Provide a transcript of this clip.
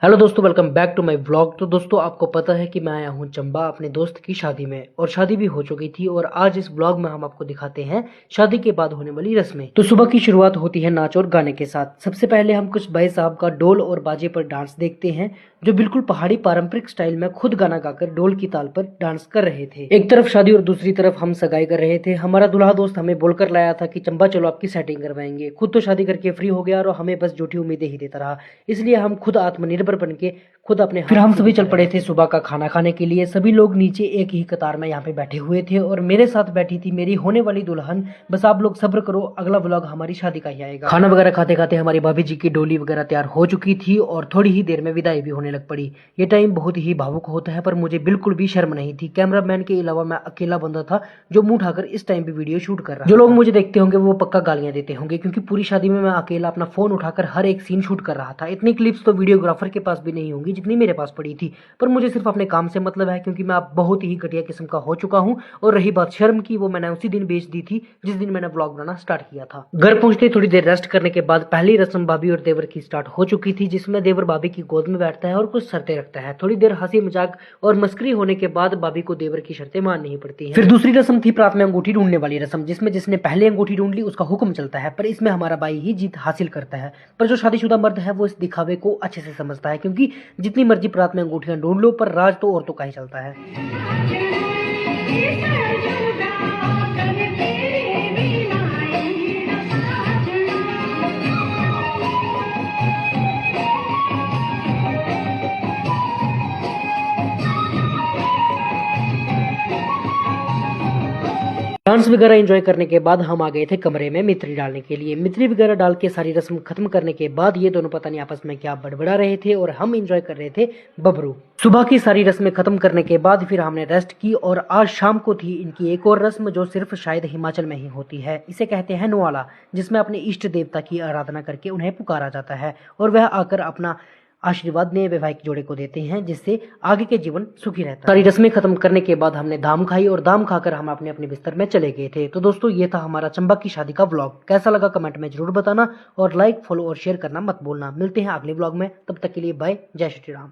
Hello दोस्तों, welcome back to my vlog. तो दोस्तों, आपको पता है कि मैं आया हूँ चंबा अपने दोस्त की शादी में, और शादी भी हो चुकी थी। और आज इस ब्लॉग में हम आपको दिखाते हैं शादी के बाद होने वाली रस्में। तो सुबह की शुरुआत होती है नाच और गाने के साथ। सबसे पहले हम कुछ भाई साहब का डोल और बाजे पर डांस देखते हैं, जो बिल्कुल पहाड़ी पारंपरिक स्टाइल में खुद गाना गाकर डोल की ताल पर डांस कर रहे थे। एक तरफ शादी और दूसरी तरफ हम सगाई कर रहे थे। हमारा दूल्हा दोस्त हमें बोलकर लाया था कि चंबा चलो आपकी सेटिंग करवाएंगे। खुद तो शादी करके फ्री हो गया और हमें बस झूठी उम्मीदें ही देता रहा। इसलिए हम खुद आत्मनिर्भर बन के खुद अपने फिर हम सभी चल पड़े थे सुबह का खाना खाने के लिए। सभी लोग नीचे एक ही कतार में यहाँ पे बैठे हुए थे, और मेरे साथ बैठी थी मेरी होने वाली दुल्हन। बस आप लोग सब्र करो, अगला व्लॉग हमारी शादी का ही आएगा। खाना वगैरह खाते खाते हमारी भाभी जी की डोली वगैरह तैयार हो चुकी थी, और थोड़ी ही देर में विदाई भी होने लग पड़ी। ये टाइम बहुत ही भावुक होता है, पर मुझे बिल्कुल भी शर्म नहीं थी। कैमरामैन के अलावा मैं अकेला बंदा था जो मुंह उठाकर इस टाइम पे वीडियो शूट कर रहा था। जो लोग मुझे देखते होंगे वो पक्का गालियां देते होंगे, क्योंकि पूरी शादी में मैं अकेला अपना फोन उठाकर हर एक सीन शूट कर रहा था। इतनी क्लिप्स तो वीडियोग्राफर के पास भी नहीं होंगी जितनी मेरे पास पड़ी थी। पर मुझे सिर्फ अपने काम से मतलब है, क्योंकि मैं अब बहुत ही घटिया किस्म का हो चुका हूं। और रही बात शर्म की, वो मैंने उसी दिन बेच दी थी जिस दिन मैंने व्लॉग बनाना स्टार्ट किया था। घर पहुंचते थोड़ी देर रेस्ट करने के बाद पहली रस्म भाभी और देवर की स्टार्ट हो चुकी थी, जिसमें देवर भाभी की गोद में बैठता है और कुछ शर्तें रखता है। थोड़ी देर हंसी मजाक और मस्करी होने के बाद भाभी को देवर की शर्तें माननी पड़ती है। फिर दूसरी रस्म थी प्रात में अंगूठी ढूंढने वाली रस्म, जिसमें जिसने पहले अंगूठी ढूंढ ली उसका हुक्म चलता है। पर इसमें हमारा भाई ही जीत हासिल करता है। पर जो शादीशुदा मर्द है वो इस दिखावे को अच्छे से समझता है, क्योंकि जितनी मर्जी प्रात में अंगूठियां ढूंढ लो, पर राज तो औरतों का ही चलता है। डांस वगैरह एंजॉय करने के बाद हम आ गए थे कमरे में मित्री डालने के लिए। मित्री वगैरह डाल के सारी रस्म खत्म करने के बाद ये दोनों पता नहीं आपस में क्या बड़बड़ा रहे थे, और हम एंजॉय कर रहे थे बबरू। सुबह की सारी रस्में खत्म करने के बाद फिर हमने रेस्ट की, और आज शाम को थी इनकी एक और रस्म, जो सिर्फ शायद हिमाचल में ही होती है। इसे कहते हैं नुआला, जिसमें अपने इष्ट देवता की आराधना करके उन्हें पुकारा जाता है, और वह आकर अपना आशीर्वाद नए वैवाहिक जोड़े को देते हैं, जिससे आगे के जीवन सुखी रहता है। सारी रस्में खत्म करने के बाद हमने दाम खाई, और दाम खाकर हम अपने अपने बिस्तर में चले गए थे। तो दोस्तों, ये था हमारा चंबा की शादी का व्लॉग। कैसा लगा कमेंट में जरूर बताना, और लाइक फॉलो और शेयर करना मत भूलना। मिलते हैं अगले व्लॉग में, तब तक के लिए बाय। जय श्री राम।